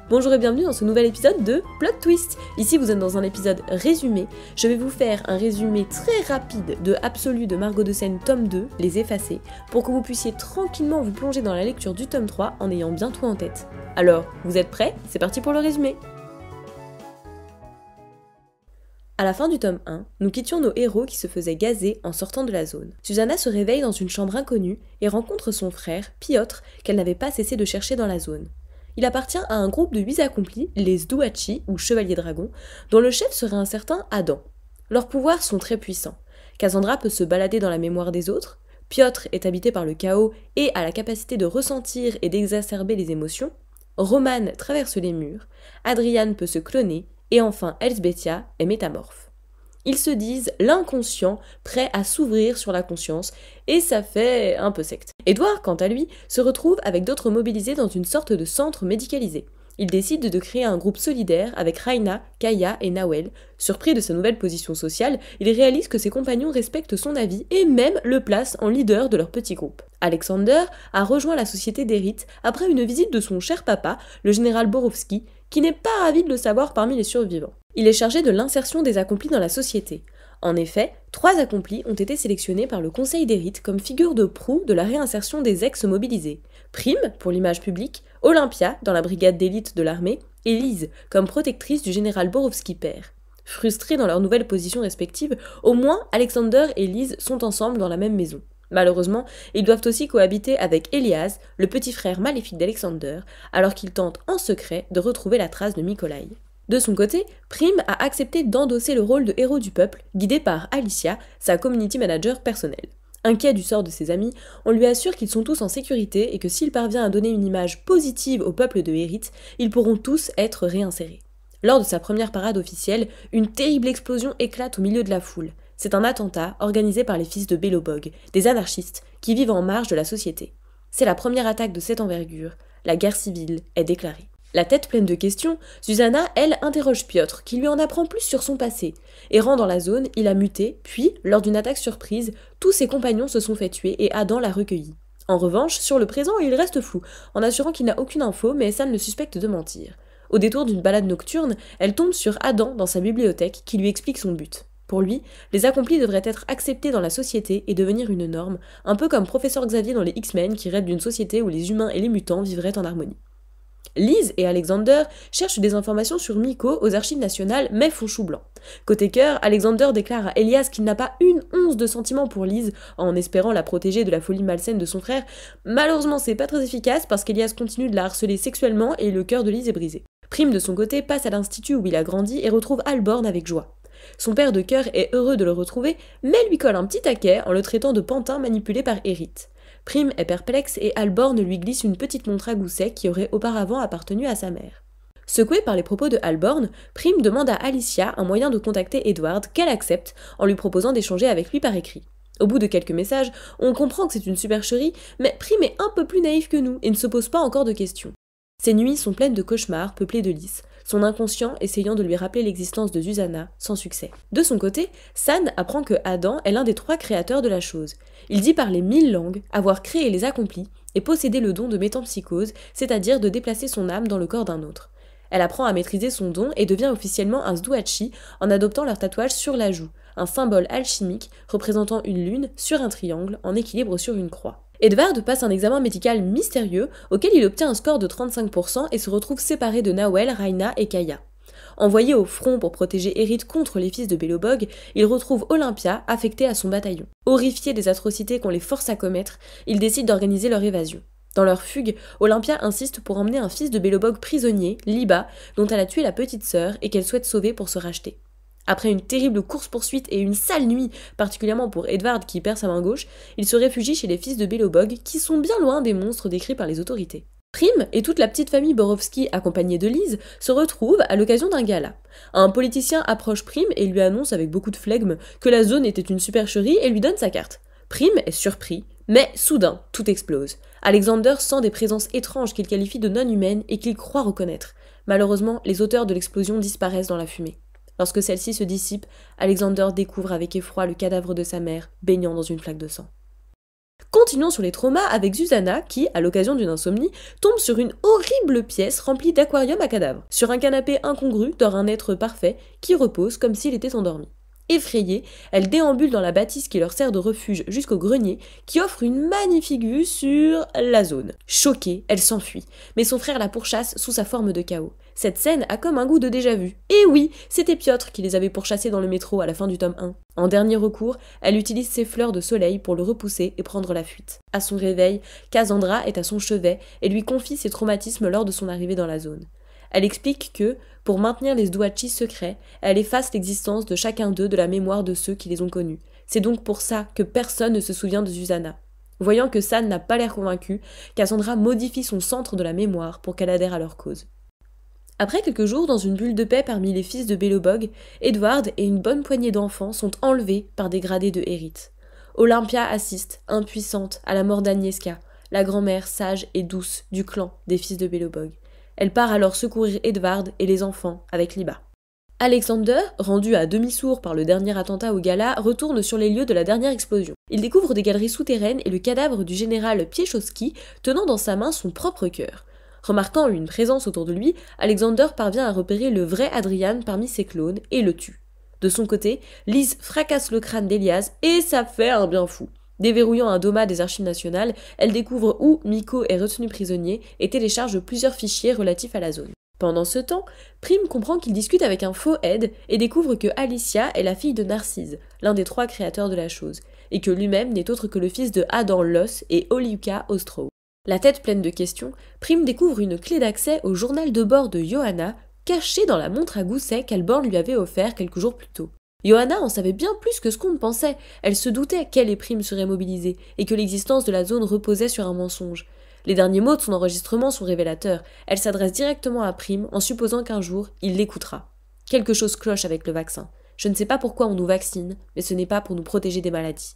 Bonjour et bienvenue dans ce nouvel épisode de Plot Twist. Ici vous êtes dans un épisode résumé. Je vais vous faire un résumé très rapide de Absolu de Margot de Seine tome 2, Les Effacés, pour que vous puissiez tranquillement vous plonger dans la lecture du tome 3 en ayant bien tout en tête. Alors, vous êtes prêts? C'est parti pour le résumé. À la fin du tome 1, nous quittions nos héros qui se faisaient gazer en sortant de la zone. Susanna se réveille dans une chambre inconnue et rencontre son frère, Piotr, qu'elle n'avait pas cessé de chercher dans la zone. Il appartient à un groupe de 8 accomplis, les Zduachi, ou Chevaliers Dragons, dont le chef serait un certain Adam. Leurs pouvoirs sont très puissants. Cassandra peut se balader dans la mémoire des autres, Piotr est habité par le chaos et a la capacité de ressentir et d'exacerber les émotions, Roman traverse les murs, Adrian peut se cloner, et enfin Elsbethia est métamorphe. Ils se disent l'inconscient prêt à s'ouvrir sur la conscience, et ça fait un peu secte. Edward, quant à lui, se retrouve avec d'autres mobilisés dans une sorte de centre médicalisé. Il décide de créer un groupe solidaire avec Raina, Kaya et Nawel. Surpris de sa nouvelle position sociale, il réalise que ses compagnons respectent son avis et même le placent en leader de leur petit groupe. Alexander a rejoint la société d'Eryth après une visite de son cher papa, le général Borowski, qui n'est pas ravi de le savoir parmi les survivants. Il est chargé de l'insertion des accomplis dans la société. En effet, 3 accomplis ont été sélectionnés par le conseil d'Eryth comme figure de proue de la réinsertion des ex-mobilisés. Prime, pour l'image publique, Olympia, dans la brigade d'élite de l'armée, et Lise, comme protectrice du général Borowski père. Frustrés dans leurs nouvelles positions respectives, au moins Alexander et Lise sont ensemble dans la même maison. Malheureusement, ils doivent aussi cohabiter avec Elias, le petit frère maléfique d'Alexander, alors qu'il tente en secret de retrouver la trace de Mykolaï. De son côté, Prime a accepté d'endosser le rôle de héros du peuple, guidé par Alicia, sa community manager personnelle. Inquiet du sort de ses amis, on lui assure qu'ils sont tous en sécurité et que s'il parvient à donner une image positive au peuple de Eryth, ils pourront tous être réinsérés. Lors de sa première parade officielle, une terrible explosion éclate au milieu de la foule. C'est un attentat organisé par les fils de Belobog, des anarchistes qui vivent en marge de la société. C'est la première attaque de cette envergure. La guerre civile est déclarée. La tête pleine de questions, Susanna, elle, interroge Piotr, qui lui en apprend plus sur son passé. Errant dans la zone, il a muté, puis, lors d'une attaque surprise, tous ses compagnons se sont fait tuer et Adam l'a recueilli. En revanche, sur le présent, il reste flou, en assurant qu'il n'a aucune info, mais San le suspecte de mentir. Au détour d'une balade nocturne, elle tombe sur Adam dans sa bibliothèque, qui lui explique son but. Pour lui, les accomplis devraient être acceptés dans la société et devenir une norme, un peu comme Professeur Xavier dans les X-Men qui rêve d'une société où les humains et les mutants vivraient en harmonie. Lise et Alexander cherchent des informations sur Miko aux archives nationales, mais font chou blanc. Côté cœur, Alexander déclare à Elias qu'il n'a pas une once de sentiment pour Lise, en espérant la protéger de la folie malsaine de son frère. Malheureusement, c'est pas très efficace parce qu'Elias continue de la harceler sexuellement et le cœur de Lise est brisé. Prime, de son côté, passe à l'institut où il a grandi et retrouve Alborn avec joie. Son père de cœur est heureux de le retrouver, mais lui colle un petit taquet en le traitant de pantin manipulé par Eryth. Prime est perplexe et Alborn lui glisse une petite montre à gousset qui aurait auparavant appartenu à sa mère. Secouée par les propos de Alborn, Prime demande à Alicia un moyen de contacter Edward qu'elle accepte en lui proposant d'échanger avec lui par écrit. Au bout de quelques messages, on comprend que c'est une supercherie, mais Prime est un peu plus naïf que nous et ne se pose pas encore de questions. Ses nuits sont pleines de cauchemars peuplés de lys, son inconscient essayant de lui rappeler l'existence de Susanna, sans succès. De son côté, San apprend que Adam est l'un des 3 créateurs de la chose. Il dit parler 1000 langues, avoir créé les accomplis et posséder le don de métempsychose, c'est-à-dire de déplacer son âme dans le corps d'un autre. Elle apprend à maîtriser son don et devient officiellement un Zduachi en adoptant leur tatouage sur la joue, un symbole alchimique représentant une lune sur un triangle en équilibre sur une croix. Edward passe un examen médical mystérieux auquel il obtient un score de 35% et se retrouve séparé de Nawel, Raina et Kaya. Envoyé au front pour protéger Eryth contre les fils de Belobog, il retrouve Olympia affectée à son bataillon. Horrifié des atrocités qu'on les force à commettre, ils décident d'organiser leur évasion. Dans leur fugue, Olympia insiste pour emmener un fils de Belobog prisonnier, Liba, dont elle a tué la petite sœur et qu'elle souhaite sauver pour se racheter. Après une terrible course-poursuite et une sale nuit, particulièrement pour Edward qui perd sa main gauche, il se réfugie chez les fils de Belobog qui sont bien loin des monstres décrits par les autorités. Prime et toute la petite famille Borowski accompagnée de Lise se retrouvent à l'occasion d'un gala. Un politicien approche Prime et lui annonce avec beaucoup de flegme que la zone était une supercherie et lui donne sa carte. Prime est surpris, mais soudain, tout explose. Alexander sent des présences étranges qu'il qualifie de non-humaines et qu'il croit reconnaître. Malheureusement, les auteurs de l'explosion disparaissent dans la fumée. Lorsque celle-ci se dissipe, Alexander découvre avec effroi le cadavre de sa mère, baignant dans une flaque de sang. Continuons sur les traumas avec Susanna qui, à l'occasion d'une insomnie, tombe sur une horrible pièce remplie d'aquariums à cadavres. Sur un canapé incongru dort un être parfait qui repose comme s'il était endormi. Effrayée, elle déambule dans la bâtisse qui leur sert de refuge jusqu'au grenier qui offre une magnifique vue sur la zone. Choquée, elle s'enfuit, mais son frère la pourchasse sous sa forme de chaos. Cette scène a comme un goût de déjà-vu. Et oui, c'était Piotr qui les avait pourchassés dans le métro à la fin du tome 1. En dernier recours, elle utilise ses fleurs de soleil pour le repousser et prendre la fuite. À son réveil, Cassandra est à son chevet et lui confie ses traumatismes lors de son arrivée dans la zone. Elle explique que, pour maintenir les Sduaci secrets, elle efface l'existence de chacun d'eux de la mémoire de ceux qui les ont connus. C'est donc pour ça que personne ne se souvient de Susanna. Voyant que San n'a pas l'air convaincu, Cassandra modifie son centre de la mémoire pour qu'elle adhère à leur cause. Après quelques jours, dans une bulle de paix parmi les fils de Belobog, Edward et une bonne poignée d'enfants sont enlevés par des gradés de Hérite. Olympia assiste, impuissante, à la mort d'Agnieszka, la grand-mère sage et douce du clan des fils de Belobog. Elle part alors secourir Edward et les enfants avec Liba. Alexander, rendu à demi-sourd par le dernier attentat au gala, retourne sur les lieux de la dernière explosion. Il découvre des galeries souterraines et le cadavre du général Piechowski tenant dans sa main son propre cœur. Remarquant une présence autour de lui, Alexander parvient à repérer le vrai Adrian parmi ses clones et le tue. De son côté, Liz fracasse le crâne d'Elias et ça fait un bien fou. Déverrouillant un doma des archives nationales, elle découvre où Miko est retenu prisonnier et télécharge plusieurs fichiers relatifs à la zone. Pendant ce temps, Prim comprend qu'il discute avec un faux Ed et découvre que Alicia est la fille de Narcisse, l'un des 3 créateurs de la chose, et que lui-même n'est autre que le fils de Adam Loss et Oliuka Ostrow. La tête pleine de questions, Prim découvre une clé d'accès au journal de bord de Johanna, cachée dans la montre à gousset qu'Alborn lui avait offert quelques jours plus tôt. Johanna en savait bien plus que ce qu'on pensait. Elle se doutait qu'elle et Prim seraient mobilisés et que l'existence de la zone reposait sur un mensonge. Les derniers mots de son enregistrement sont révélateurs. Elle s'adresse directement à Prim en supposant qu'un jour, il l'écoutera. Quelque chose cloche avec le vaccin. Je ne sais pas pourquoi on nous vaccine, mais ce n'est pas pour nous protéger des maladies.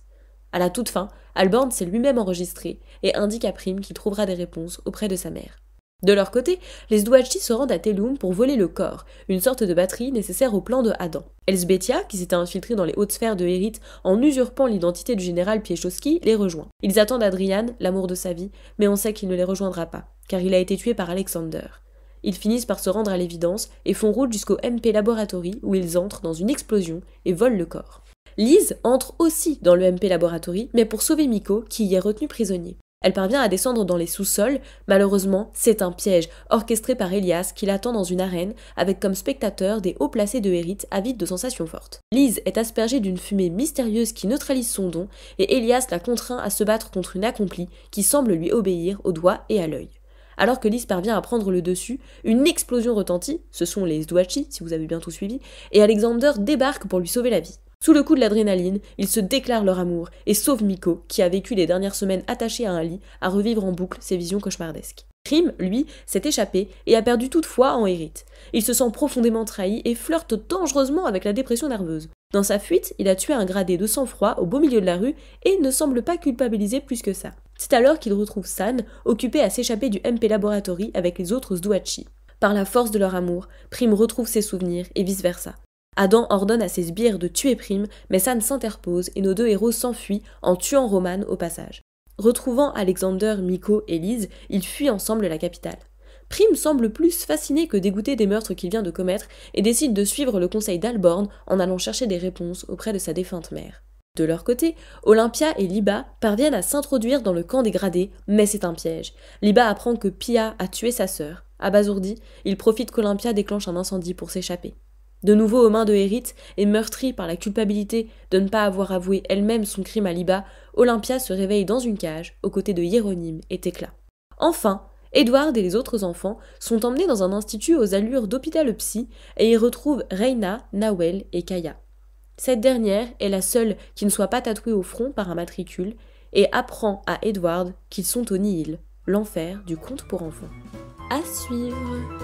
À la toute fin, Alborn s'est lui-même enregistré et indique à Prim qu'il trouvera des réponses auprès de sa mère. De leur côté, les Sduaci se rendent à Tellum pour voler le corps, une sorte de batterie nécessaire au plan de Adam. Elsbethia, qui s'était infiltrée dans les hautes sphères de Hérite en usurpant l'identité du général Piechowski, les rejoint. Ils attendent Adrian, l'amour de sa vie, mais on sait qu'il ne les rejoindra pas, car il a été tué par Alexander. Ils finissent par se rendre à l'évidence et font route jusqu'au MP Laboratory où ils entrent dans une explosion et volent le corps. Liz entre aussi dans le MP Laboratory, mais pour sauver Miko, qui y est retenu prisonnier. Elle parvient à descendre dans les sous-sols, malheureusement, c'est un piège, orchestré par Elias qui l'attend dans une arène, avec comme spectateurs des hauts placés de Hérite avides de sensations fortes. Liz est aspergée d'une fumée mystérieuse qui neutralise son don, et Elias la contraint à se battre contre une accomplie qui semble lui obéir au doigt et à l'œil. Alors que Liz parvient à prendre le dessus, une explosion retentit, ce sont les Sduaci, si vous avez bien tout suivi, et Alexander débarque pour lui sauver la vie. Sous le coup de l'adrénaline, ils se déclarent leur amour et sauvent Miko, qui a vécu les dernières semaines attachée à un lit, à revivre en boucle ses visions cauchemardesques. Prim, lui, s'est échappé et a perdu toute foi en Hérite. Il se sent profondément trahi et flirte dangereusement avec la dépression nerveuse. Dans sa fuite, il a tué un gradé de sang-froid au beau milieu de la rue et ne semble pas culpabilisé plus que ça. C'est alors qu'il retrouve San, occupé à s'échapper du MP Laboratory avec les autres Sduaci. Par la force de leur amour, Prim retrouve ses souvenirs et vice-versa. Adam ordonne à ses sbires de tuer Prim, mais San s'interpose et nos 2 héros s'enfuient en tuant Roman au passage. Retrouvant Alexander, Miko et Liz, ils fuient ensemble la capitale. Prim semble plus fasciné que dégoûté des meurtres qu'il vient de commettre et décide de suivre le conseil d'Alborn en allant chercher des réponses auprès de sa défunte mère. De leur côté, Olympia et Liba parviennent à s'introduire dans le camp des gradés, mais c'est un piège. Liba apprend que Pia a tué sa sœur. Abasourdi, il profite qu'Olympia déclenche un incendie pour s'échapper. De nouveau aux mains de Hérite et meurtrie par la culpabilité de ne pas avoir avoué elle-même son crime à Liba, Olympia se réveille dans une cage aux côtés de Hiéronyme et Thécla. Enfin, Edward et les autres enfants sont emmenés dans un institut aux allures d'hôpital psy et y retrouvent Reina, Nawel et Kaya. Cette dernière est la seule qui ne soit pas tatouée au front par un matricule et apprend à Edward qu'ils sont au Nihil, l'enfer du conte pour enfants. À suivre.